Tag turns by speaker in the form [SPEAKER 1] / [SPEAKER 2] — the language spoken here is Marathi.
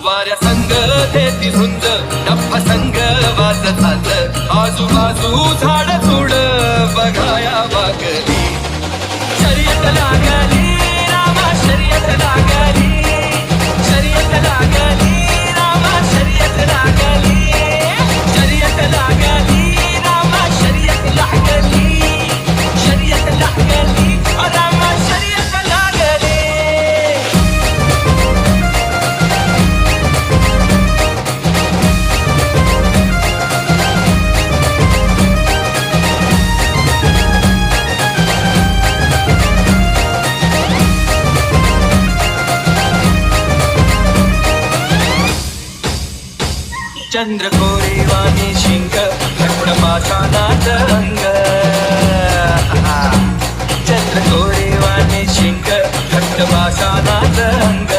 [SPEAKER 1] वाऱ्या संग देती झुंज डप्पा संग वाजत आजूबाजू झाड झुड बघाया वागली शर्यत लागली रामा शर्यत लागली शर्यत लागली रामा शर्यत लागली शर्यत लागली रामा शर्यत लागली शर्यत लागली रामा शर्यत लागली चंद्र कोरेवाने शिंग घट्ट पाषाणात अंग चंद्र कोरेवाने शिंग घट्ट पाषाणात अंग